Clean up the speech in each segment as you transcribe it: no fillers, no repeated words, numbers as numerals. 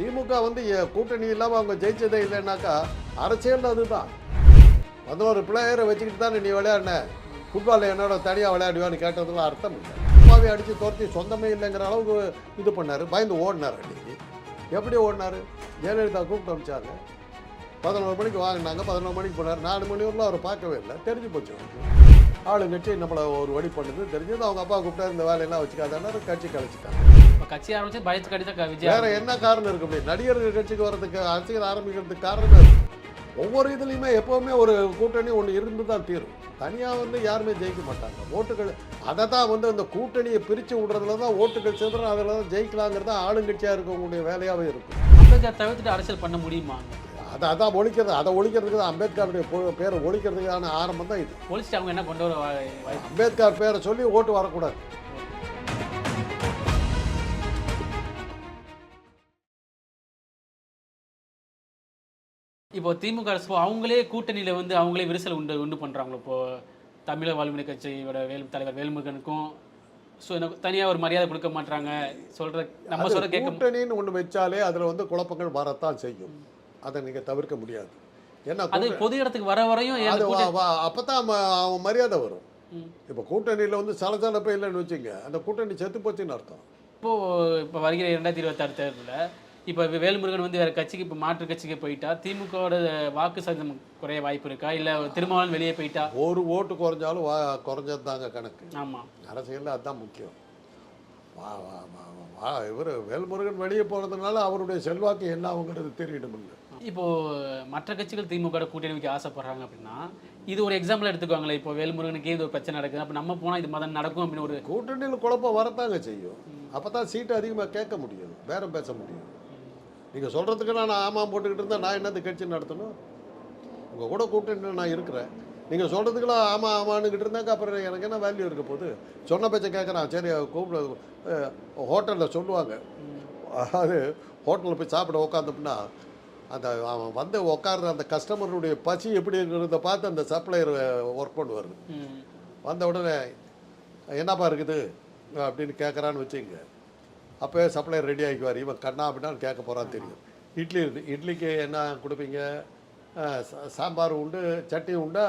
திமுக வந்து கூட்டணி இல்லாமல் அவங்க ஜெயிச்சதே இல்லைன்னாக்கா அரசியல் அதுதான். 11 பிளேயரை வச்சுக்கிட்டு தானே நீ விளையாடின, ஃபுட்பாலில் என்னோட தனியாக விளையாடுவான்னு கேட்டதுலாம் அர்த்தம் இல்லை. சும்மாவே அடித்து துரத்தி சொந்தமே இல்லைங்கிற அளவுக்கு இது பண்ணார், பயந்து ஓடினார். அன்றைக்கி எப்படி ஓடினார்? ஜெயலலிதா கூப்பிட்டு அனுப்பிச்சாங்க, 11 மணிக்கு வாங்கினாங்க, 11 மணிக்கு போனார். 4 மணி வரலாம் அவர் பார்க்கவே இல்லை, தெரிஞ்சு போச்சு. ஆளுங்கட்சி நம்மளை ஒரு வழி பண்ணுது தெரிஞ்சது. அவங்க அப்பா கூப்பிட்டா இந்த வேலையெல்லாம் வச்சுக்காதான கட்சி கழிச்சிட்டாங்க. கட்சி ஆரம்பிச்சு பயத்து கடித்த வேற என்ன காரணம் இருக்கு? அப்படி நடிகர்கள் கட்சிக்கு வர்றதுக்கு, அரசியல் ஆரம்பிக்கிறதுக்கு காரணமே ஒவ்வொரு இதுலையுமே எப்போவுமே ஒரு கூட்டணி ஒன்று இருந்து தான் தீரும். தனியாக வந்து யாருமே ஜெயிக்க மாட்டாங்க. ஓட்டுகள் அதை தான் வந்து அந்த கூட்டணியை பிரித்து விடுறதுல தான் ஓட்டுகள் சேர்ந்துடும், அதில் தான் ஜெயிக்கலாங்கிறது ஆளுங்கட்சியாக இருக்கவங்களுடைய வேலையாகவே இருக்கும். அம்பேத்கர் தவிர்த்துட்டு அரசியல் பண்ண முடியுமா? அதான் ஒழிக்கிறது. அதை ஒழிக்கிறதுக்கு தான் அம்பேத்கருடைய பேரை ஒழிக்கிறதுக்கான ஆரம்பம் தான் இது. ஒழிச்சிட்டு அவங்க என்ன கொண்டு வர? அம்பேத்கர் பேரை சொல்லி ஓட்டு வரக்கூடாது. இப்போ திமுக அரசு அவங்களே கூட்டணியில் வந்து அவங்களே விரிசல் உண்டு பண்ணுறாங்களோ. இப்போது தமிழக வாழ்வினை கட்சியோட தலைவர் வேல்முருகனுக்கும் ஸோ எனக்கு தனியாக ஒரு மரியாதை கொடுக்க மாட்டாங்க சொல்கிற நம்ம சொல்கிற கேட்க. கூட்டணின்னு ஒன்று வச்சாலே அதில் வந்து குழப்பங்கள் வரத்தான் செய்யும். அதை நீங்கள் தவிர்க்க முடியாது. ஏன்னா அது பொது இடத்துக்கு வர வரையும் அப்போ தான் அவன் மரியாதை வரும். இப்போ கூட்டணியில் வந்து சலசலப்பே இல்லைன்னு வச்சுங்க, அந்த கூட்டணி செத்து போச்சுன்னு அர்த்தம். இப்போ வருகிற 2026 தேர்தலில் இப்போ வேல்முருகன் வந்து வேறு கட்சிக்கு இப்போ மாற்று கட்சிக்கு போயிட்டா திமுகவோட வாக்கு சதவீதம் குறைய வாய்ப்பு இருக்கா? இல்லை திருமாவளவன் வெளியே போயிட்டா ஒரு ஓட்டு குறைஞ்சாலும் குறைஞ்சது தாங்க கணக்கு. ஆமாம், அரசியலில் அதுதான் முக்கியம். இவர் வேல்முருகன் வெளியே போகிறதுனால அவருடைய செல்வாக்கு என்ன அவங்கிறது தெரியணும். இல்லை இப்போது மற்ற கட்சிகள் திமுக கூட்டணி வைக்க ஆசைப்படுறாங்க அப்படின்னா இது ஒரு எக்ஸாம்பிள் எடுத்துக்குவாங்களே. இப்போ வேல்முருகனுக்கே இது ஒரு பிரச்சனை நடக்குது, அப்போ நம்ம போனால் இது மாதிரி நடக்கும் அப்படின்னு ஒரு கூட்டணியில் குழப்பம் வரத்தாங்க செய்யும். அப்போ தான் சீட்டு அதிகமாக கேட்க முடியும், பேரம் பேச முடியும். நீங்கள் சொல்கிறதுக்கு நான் ஆமாம் போட்டுக்கிட்டு இருந்தால் நான் என்னது கட்சி நடத்தணும்? உங்கள் கூட கூட்டணி நான் இருக்கிறேன். நீங்கள் சொல்கிறதுக்கெல்லாம் ஆமாம் ஆமான்னுக்கிட்டு இருந்தாக்க அப்புறம் எனக்கு என்ன வேல்யூ இருக்க போகுது? சொன்ன பேச்சை கேட்குறான், சரி கூப்பிட ஹோட்டலில் சொல்லுவாங்க. அது ஹோட்டலில் போய் சாப்பிட உட்காந்தோம்னா அந்த அவன் வந்து உட்கார்ற அந்த கஸ்டமருடைய பசி எப்படி இருக்கிறத பார்த்து அந்த சப்ளையர் ஒர்க் பண்ணுவார். வந்த உடனே என்னப்பா இருக்குது அப்படின்னு கேட்குறான்னு வச்சுங்க, அப்போயே சப்ளையர் ரெடி ஆகிக்குவார். இவன் கண்ணா அப்படின்னான்னு கேட்க போகிறான்னு தெரியும். இட்லி இருக்குது, இட்லிக்கு என்ன கொடுப்பீங்க? சாம்பார் உண்டு, சட்னி உண்டா?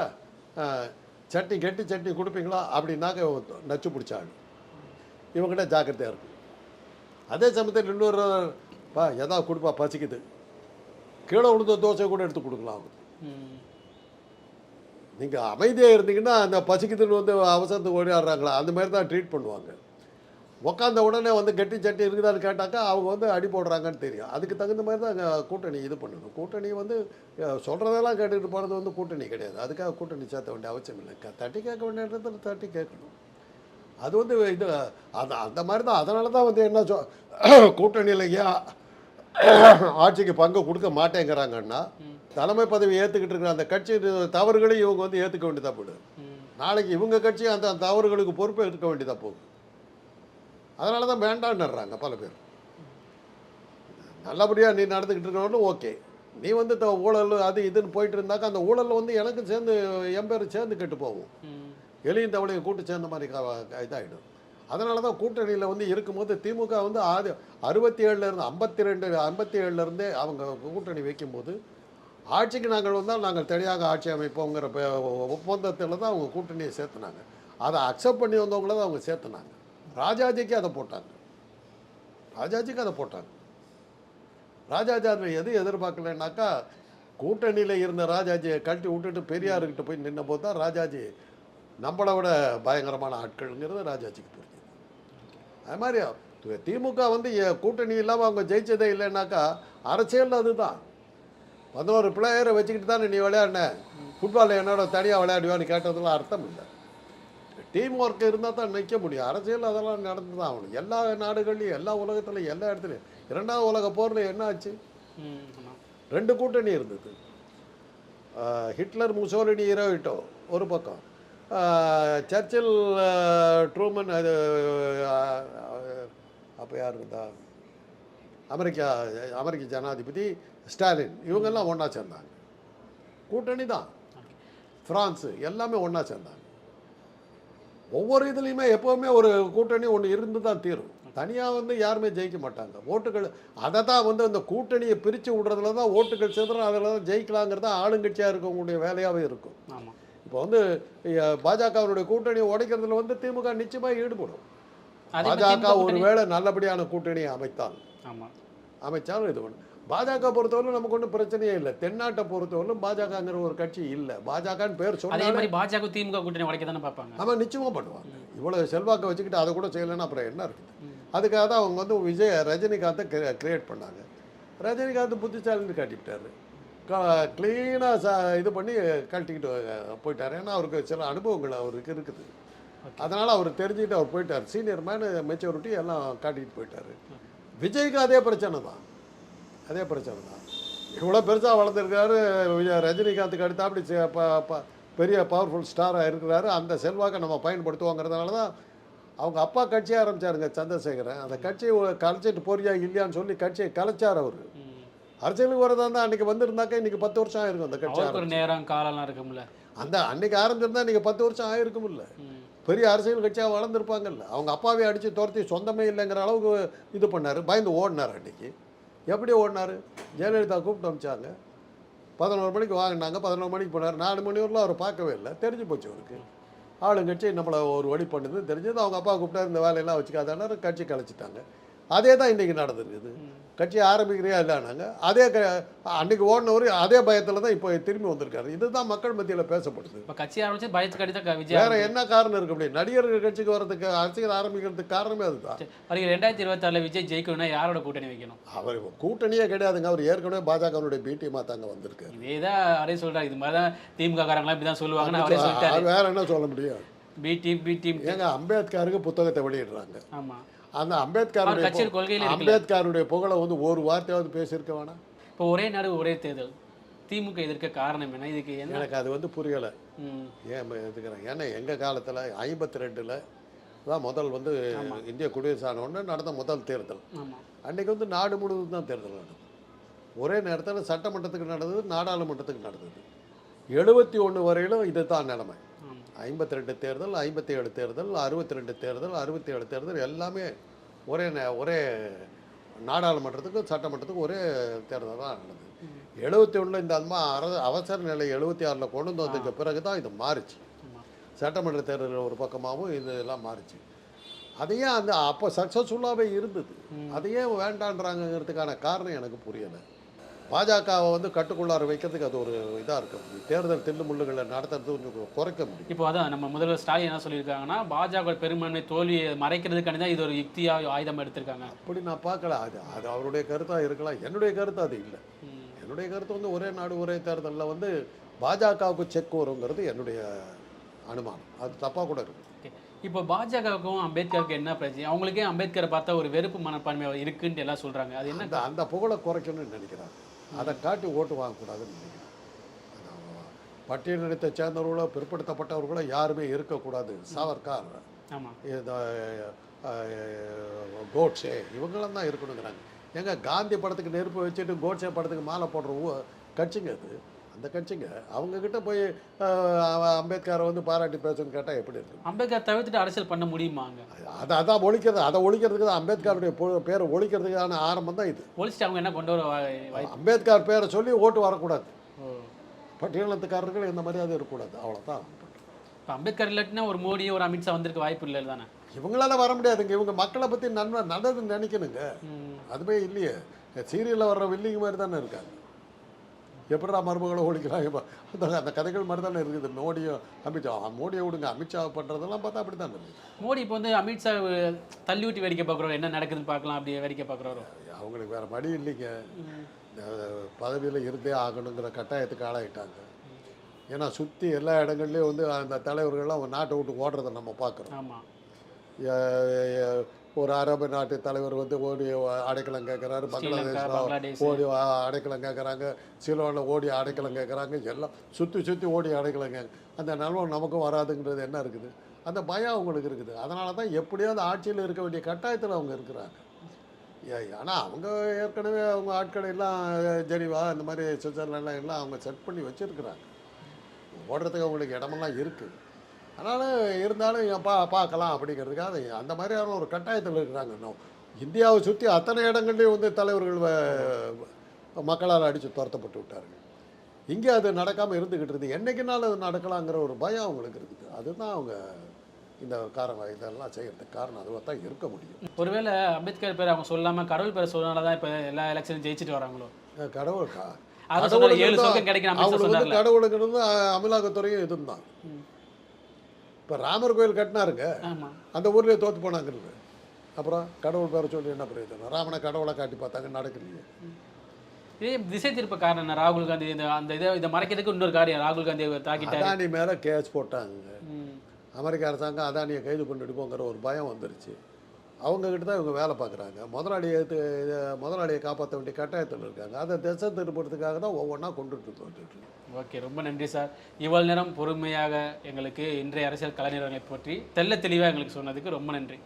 சட்னி கெட்டி சட்னி கொடுப்பீங்களா அப்படின்னாக்க நச்சு பிடிச்சாங்க. இவங்ககிட்ட ஜாக்கிரதையாக இருக்கும். அதே சமயத்தில் இன்னொரு எதாவது கொடுப்பா பசிக்குது, கீழே விழுந்த தோசை கூட எடுத்து கொடுக்கலாம். நீங்கள் அமைதியாக இருந்தீங்கன்னா அந்த பசிக்குதுன்னு வந்து அவசரத்துக்கு ஓடியாடுறாங்களா அந்த மாதிரி தான் ட்ரீட் பண்ணுவாங்க. உக்காந்த உடனே வந்து கெட்டி சட்டி இருக்குதான்னு கேட்டாக்கா அவங்க வந்து அடி போடுறாங்கன்னு தெரியும். அதுக்கு தகுந்த மாதிரி தான் கூட்டணி இது பண்ணணும். கூட்டணி வந்து சொல்கிறதெல்லாம் கேட்டுக்கிட்டு போகிறது வந்து கூட்டணி கிடையாது. அதுக்காக கூட்டணி சேர்த்த வேண்டிய அவசியம் இல்லை. தட்டி கேட்க வேண்டிய இடத்துல தட்டி கேட்கணும். அது வந்து இது அந்த மாதிரி தான். அதனால தான் வந்து என்ன கூட்டணியில் ஏன் ஆட்சிக்கு பங்கு கொடுக்க மாட்டேங்கிறாங்கன்னா தலைமை பதவி ஏற்றுக்கிட்டு இருக்கிற அந்த கட்சி தவறுகளையும் இவங்க வந்து ஏற்றுக்க வேண்டியதாக போயிடும். நாளைக்கு இவங்க கட்சி அந்த தவறுகளுக்கு பொறுப்பை எடுக்க வேண்டியதாக போகும். அதனால தான் வேண்டான்னுறாங்க பல பேர். நல்லபடியாக நீ நடந்துக்கிட்டு இருக்கணும், ஓகே. நீ வந்து ஊழல் அது இதுன்னு போயிட்டு இருந்தாக்கா அந்த ஊழல் வந்து எனக்கு சேர்ந்து என் பேர் சேர்ந்து கெட்டு போகும். எலியும் தவளையும் கூட்டு சேர்ந்த மாதிரி இதாகிடும். அதனால தான் கூட்டணியில் வந்து இருக்கும்போது திமுக வந்து 67 57 அவங்க கூட்டணி வைக்கும்போது ஆட்சிக்கு நாங்கள் வந்தால் நாங்கள் தெளிவாக ஆட்சி அமைப்போங்கிற ஒப்பந்தத்தில் தான் அவங்க கூட்டணியை சேர்த்துனாங்க. அதை அக்செப்ட் பண்ணி வந்தவங்கள தான் அவங்க சேர்த்துனாங்க. ராஜாஜிக்கு அதை போட்டாங்க. ராஜாஜி அதில் எது எதிர்பார்க்கலைன்னாக்கா கூட்டணியில் இருந்த ராஜாஜியை கழட்டி விட்டுட்டு பெரியார்கிட்ட போய் நின்ன போது தான் ராஜாஜி நம்மளை விட பயங்கரமான ஆட்கள்ங்கிறது ராஜாஜிக்கு புரிஞ்சுது. அது மாதிரி திமுக வந்து கூட்டணி இல்லாமல் அவங்க ஜெயிச்சதே இல்லைன்னாக்கா அரசியல் அதுதான். 11 பிளேயரை வச்சுக்கிட்டு தானே நீ விளையாடின, ஃபுட்பாலில் என்னோட தனியாக விளையாடுவான்னு கேட்டதெல்லாம் அர்த்தம் இல்லை. டீம் ஒர்க் இருந்தால் தான் நிற்க முடியும். அரசியல் அதெல்லாம் நடந்து தான் ஆகணும். எல்லா நாடுகள்லையும் எல்லா உலகத்துலையும் எல்லா இடத்துலையும். 2வது உலக போரில் என்ன ஆச்சு? 2 கூட்டணி இருந்தது. ஹிட்லர் முசோலினி ஹீரோயிட்டோ ஒரு பக்கம், சர்ச்சில் ட்ரூமன், அது அப்போ யார் இருந்தா அமெரிக்க ஜனாதிபதி ஸ்டாலின், இவங்கெல்லாம் ஒன்றா சேர்ந்தாங்க. கூட்டணி தான். ஃப்ரான்ஸு எல்லாமே ஒன்றா சேர்ந்தாங்க. ஒவ்வொரு இதுலேயுமே எப்போவுமே ஒரு கூட்டணி ஒன்று இருந்து தான் தீரும். தனியாக வந்து யாருமே ஜெயிக்க மாட்டாங்க. ஓட்டுகள் அதை தான் வந்து அந்த கூட்டணியை பிரித்து விடுறதுல தான் ஓட்டுகள் சிதறும், அதில் தான் ஜெயிக்கலாங்கிறது தான் ஆளுங்கட்சியாக இருக்கவங்களுடைய வேலையாகவே இருக்கும். ஆமாம். இப்போ வந்து பாஜகவினுடைய கூட்டணியை உடைக்கிறதுல வந்து திமுக நிச்சயமாக ஈடுபடும். பாஜக ஒருவேளை நல்லபடியான கூட்டணியை அமைச்சாலும் இது ஒன்று. பாஜக பொறுத்தவரை நமக்கு ஒன்றும் பிரச்சனையே இல்லை. தென்னாட்டை பொறுத்தவரையிலும் பாஜகங்கிற ஒரு கட்சி இல்லை. பாஜகன்னு பேர் அதே சொன்னாலே மாதிரி பாஜக திமுக கூட்டணி உடைக்க தானே பார்ப்பாங்க. ஆமாம், நிச்சயமாக பண்ணுவாங்க. இவ்வளோ செல்வாக்கை வச்சுக்கிட்டு அதை கூட செய்யலைன்னா அப்புறம் என்ன இருக்குது? அதுக்காக தான் அவங்க வந்து ரஜினிகாந்தை கிரியேட் பண்ணாங்க. ரஜினிகாந்த் புத்திசாலின்னு காட்டிவிட்டார். க்ளீனாக இது பண்ணி கழட்டிக்கிட்டு போயிட்டார். ஏன்னா அவருக்கு சில அனுபவங்கள் அவருக்கு இருக்குது. அதனால் அவர் தெரிஞ்சுக்கிட்டு அவர் போயிட்டார். சீனியர் மேனு மெச்சூரிட்டி எல்லாம் காட்டிக்கிட்டு போயிட்டார். விஜய்க்கு அதே பிரச்சனை தான். இவ்வளோ பெருசாக வளர்ந்துருக்காரு. ரஜினிகாந்துக்கு அடுத்து அப்படி பெரிய பவர்ஃபுல் ஸ்டாராக இருக்கிறாரு. அந்த செல்வாக்கை நம்ம பயன்படுத்துவோங்கிறதுனால தான் அவங்க அப்பா கட்சியை ஆரம்பித்தாருங்க, சந்திரசேகரன். அந்த கட்சியை கலைச்சிட்டு போறியா இல்லையான்னு சொல்லி கட்சியை கலைச்சார் அவர். அரசியலுக்கு வரதா இருந்தால் அன்றைக்கி வந்திருந்தாக்கா இன்றைக்கி 10 வருஷம் ஆயிருக்கும் அந்த கட்சி. ஒரு நேரம் காலம்லாம் இருக்கும்ல. அந்த அன்றைக்கி ஆரம்பிச்சிருந்தா இன்றைக்கி 10 வருஷம் ஆயிருக்கும்ல. பெரிய அரசியல் கட்சியாக வளர்ந்துருப்பாங்கல்ல. அவங்க அப்பாவே அடித்து துரத்தி சொந்தமே இல்லைங்கிற அளவுக்கு இது பண்ணார். பயந்து ஓடினார். அன்றைக்கி எப்படி ஓடினார்? ஜெயலலிதா கூப்பிட்டு அமிச்சாங்க. 11 மணிக்கு வாங்கினாங்க. 11 மணிக்கு போனார். 4 மணி வரலாம் அவர் பார்க்கவே இல்லை. தெரிஞ்சு போச்சு அவருக்கு. ஆளுங்கட்சி நம்மளை ஒரு வழி பண்ணுதுன்னு தெரிஞ்சது. அவங்க அப்பா கூப்பிட்டாரு, இந்த வேலையெல்லாம் வச்சுக்காதான கட்சி கலைச்சிட்டாங்க. அதே தான் இன்றைக்கி நடந்துருக்குது. கட்சி ஆரம்பிக்கிறியா இல்லைனாங்க. அதே அன்றைக்கி ஓடினவர் அதே பயத்தில் தான் இப்போ திரும்பி வந்திருக்காரு. இதுதான் மக்கள் மத்தியில் பேசப்படுது. இப்போ கட்சி ஆரம்பிச்சு பயத்துக்கு அடித்தான் விஜய். வேறு என்ன காரணம் இருக்க முடியும்? நடிகர்கள் கட்சிக்கு வரதுக்கு, அரசியல் ஆரம்பிக்கிறதுக்கு காரணமே அதுதான். வருகிற 2026 விஜய் ஜெயிக்கணும்னா யாரோட கூட்டணி வைக்கணும்? அவர் கூட்டணியே கிடையாதுங்க. அவர் ஏற்கனவே பாஜகவுடைய பிடிஎம்மாக தாங்க வந்திருக்காரு. இதே தான் அவரே சொல்கிறார். இது மாதிரி தான் திமுக காரங்களாம் இப்படி தான் சொல்லுவாங்கன்னு அவரே சொல்லிட்டாரு. வேற என்ன சொல்ல முடியும்? பி டீம் ஏங்க அம்பேத்கருக்கு புத்தகத்தை வெளியிடுறாங்க. ஆமாம். அந்த அம்பேத்கருடைய புகழை வந்து ஒரு வார்த்தையாவது பேசியிருக்க வேணாம். இப்போ ஒரே நாடு ஒரே தேர்தல் திமுக எதிர்க்க காரணம் என்ன? இதுக்கு எனக்கு அது வந்து புரியலை. ஏன் எதுக்குறேன்? ஏன்னா எங்கள் காலத்தில் 52 தான் முதல் வந்து இந்திய குடியரசான ஒன்று நடந்த முதல் தேர்தல். அன்றைக்கி வந்து நாடு முழுவதும் தான் தேர்தல் நடந்தது. ஒரே நேரத்தில் சட்டமன்றத்துக்கு நடந்தது, நாடாளுமன்றத்துக்கு நடந்தது. 71 வரையிலும் இது தான் நிலைமை. 52 தேர்தல், 57 தேர்தல், 62 தேர்தல், 67 தேர்தல் எல்லாமே ஒரே நாடாளுமன்றத்துக்கும் சட்டமன்றத்துக்கும் ஒரே தேர்தல் தான் நடந்தது. 71 இந்த அவசர நிலை 76 கொண்டு வந்ததுக்கு பிறகு தான் இது மாறிச்சு. சட்டமன்ற தேர்தல் ஒரு பக்கமாகவும் இதெல்லாம் மாறிச்சு. அதையே அப்போ சக்ஸஸ்ஃபுல்லாகவே இருந்தது. அதையே வேண்டான்றாங்கிறதுக்கான காரணம் எனக்கு புரியலை. பாஜகவை வந்து கட்டுக்குள்ளார வைக்கிறதுக்கு அது ஒரு இதாக இருக்குது. தேர்தல் தில்லு முள்ளுகளை நடத்துறது கொஞ்சம் குறைக்க முடியும். இப்போ அதான் நம்ம முதல்வர் ஸ்டாலின் என்ன சொல்லியிருக்காங்கன்னா, பாஜக பெரும்பான்மை தோல்வியை மறைக்கிறதுக்கான தான் இது ஒரு யுக்தியாக ஆயுதம் எடுத்திருக்காங்க. அப்படி நான் பார்க்கல. அது அவருடைய கருத்தாக இருக்கலாம். என்னுடைய கருத்து அது இல்லை. என்னுடைய கருத்து வந்து ஒரே நாடு ஒரே தேர்தலில் வந்து பாஜகவுக்கு செக் வருங்கிறது என்னுடைய அனுமானம். அது தப்பாக கூட இருக்குது. இப்போ பாஜகவுக்கும் அம்பேத்கருக்கு என்ன பிரச்சனை? அவங்களுக்கே அம்பேத்கரை பார்த்தா ஒரு வெறுப்பு மனப்பான்மை இருக்குன்ட்டு எல்லாம் சொல்கிறாங்க. அது என்ன? அந்த புகழை குறைக்கணும்னு நினைக்கிறாங்க. அதை காட்டி ஓட்டு வாங்கக்கூடாதுன்னு நினைக்கிறேன். பட்டியலினத்தை சேர்ந்தவர்களோ பிற்படுத்தப்பட்டவர்களோ யாருமே இருக்கக்கூடாது. சாவர்கார், கோட்ஸே இவங்களும் தான் இருக்கணுங்கிறாங்க. ஏங்க காந்தி படத்துக்கு நெருப்பு வச்சுட்டு கோட்ஸே படத்துக்கு மாலை போடுற கட்சிங்க அது. அந்த கட்சிங்க அவங்கக்கிட்ட போய் அம்பேத்கரை வந்து பாராட்டி பேசணும்னு கேட்டால் எப்படி இருக்கு? அம்பேத்கர் தவிர்த்துட்டு அரசியல் பண்ண முடியுமாங்க? அதான் ஒழிக்கிறதுக்கு தான் அம்பேத்கருடைய பேரை ஒழிக்கிறதுக்கான ஆரம்பம் தான் இது. ஒழிச்சிட்டு அவங்க என்ன கொண்டு வர? அம்பேத்கர் பேரை சொல்லி ஓட்டு வரக்கூடாது. பட்டியலத்துக்காரர்கள் இந்த மரியாதை இருக்கக்கூடாது. அவ்வளோதான். இப்போ அம்பேத்கர் இல்லாட்டினா ஒரு மோடி ஒரு அமித்ஷா வந்திருக்க வாய்ப்பு இல்லை தானே? இவங்களால வர முடியாதுங்க. இவங்க மக்களை பற்றி நல்லதுன்னு நினைக்கணுங்க. அதுவே இல்லையே. சீரியலில் வர்ற வில்லிங்க மாதிரி தானே இருக்காங்க. எப்படா மருமகளை ஒழிக்கலாம்? இப்போ அந்த கதைகள் மாதிரி தானே இருக்குது. மோடியை விடுங்க, அமித்ஷா பண்ணுறதெல்லாம் பார்த்தா அப்படி தான் இருக்குது. மோடி இப்போ வந்து அமித்ஷா தள்ளி விட்டு வேடிக்கை பார்க்குறோம், என்ன நடக்குதுன்னு பார்க்கலாம் அப்படியே வேடிக்கை பார்க்குறோம். அவங்களுக்கு வேறு வழி இல்லைங்க. பதவியில் இருந்தே ஆகணுங்கிற கட்டாயத்துக்கு ஆளாகிட்டாங்க. ஏன்னா சுற்றி எல்லா இடங்கள்லேயும் வந்து அந்த தலைவர்கள்லாம் நாட்டை விட்டு ஓடுறதை நம்ம பார்க்குறோம். ஆமாம். ஒரு அரபு நாட்டு தலைவர் வந்து ஓடி அடைக்கலம் கேட்குறாரு, பங்களாதேஷ் ஓடி அடைக்கலம் கேட்குறாங்க, சிலோனில் ஓடி அடைக்கலம் கேட்குறாங்க. எல்லாம் சுற்றி ஓடி அடைக்கலம் அந்த நிலவரம் நமக்கும் வராதுங்கிறது என்ன இருக்குது? அந்த பயம் அவங்களுக்கு இருக்குது. அதனால தான் எப்படியாவது ஆட்சியில் இருக்க வேண்டிய கட்டாயத்தில் அவங்க இருக்கிறாங்க. ஆனால் அவங்க ஏற்கனவே அவங்க ஆட்களை எல்லாம் ஜெனிவா இந்த மாதிரி சுவிட்சர்லாண்ட்லாம் எல்லாம் அவங்க செட் பண்ணி வச்சுருக்குறாங்க. ஓடுறதுக்கு அவங்களுக்கு இடமெல்லாம் இருக்குது. அதனால் இருந்தாலும் பார்க்கலாம் அப்படிங்கிறதுக்காக அந்த மாதிரியான ஒரு கட்டாயத்தில் இருக்கிறாங்க. இன்னும் இந்தியாவை சுற்றி அத்தனை இடங்கள்லையும் வந்து தலைவர்கள் மக்களால் அடித்து துரத்தப்பட்டு விட்டார்கள். இங்கே அது நடக்காமல் இருந்துக்கிட்டு இருக்குது. என்றைக்குனாலும் அது நடக்கலாங்கிற ஒரு பயம் அவங்களுக்கு இருக்குது. அதுதான் அவங்க இந்த இதெல்லாம் செய்யறதுக்கு காரணம். அதுவாக தான் இருக்க முடியும். ஒருவேளை அம்பேத்கர் பேர் அவங்க சொல்லாமல் கடவுள் பேரை சொன்னனால தான் இப்போ எல்லா எலெக்ஷனும் ஜெயிச்சுட்டு வராங்களோ? கடவுள் கிடைக்கும் அவங்களுக்கு வந்து கடவுளுங்கிறது அமலாக்கத்துறையும் இதுதான். இப்போ ராமர் கோயில் கட்டினாருங்க, அந்த ஊர்லேயே தோற்று போனாங்கிறது. அப்புறம் கடவுள் பேரை சொல்லி என்ன பிரயோஜனம்? ராமனை கடவுளை காட்டி பார்த்தாங்க, நடக்கலையே. இதே திசை திருப்ப காரணம் என்ன? ராகுல் காந்தி அந்த இதை மறைக்கிறதுக்கு இன்னொரு காரியம், ராகுல் காந்தியை தாக்கிட்டாரு. அதானி மேலே கேஸ் போட்டாங்க. அமெரிக்க அரசாங்கம் அதானியை கைது பண்ணிடுப்போங்கிற ஒரு பயம் வந்துருச்சு. அவங்கக்கிட்ட தான் இவங்க வேலை பார்க்குறாங்க. முதலாளியை காப்பாற்ற வேண்டிய கட்டாயத்தில் இருக்காங்க. அதை திசை திருப்பறதுக்காக தான் ஒவ்வொன்றா கொண்டுட்டு வந்துட்டு. ஓகே, ரொம்ப நன்றி சார். இவ்வளவு நேரம் பொறுமையாக எங்களுக்கு இன்றைய அரசியல் கலைஞர்களை பற்றி தெள்ள தெளிவாக எங்களுக்கு சொன்னதுக்கு ரொம்ப நன்றி.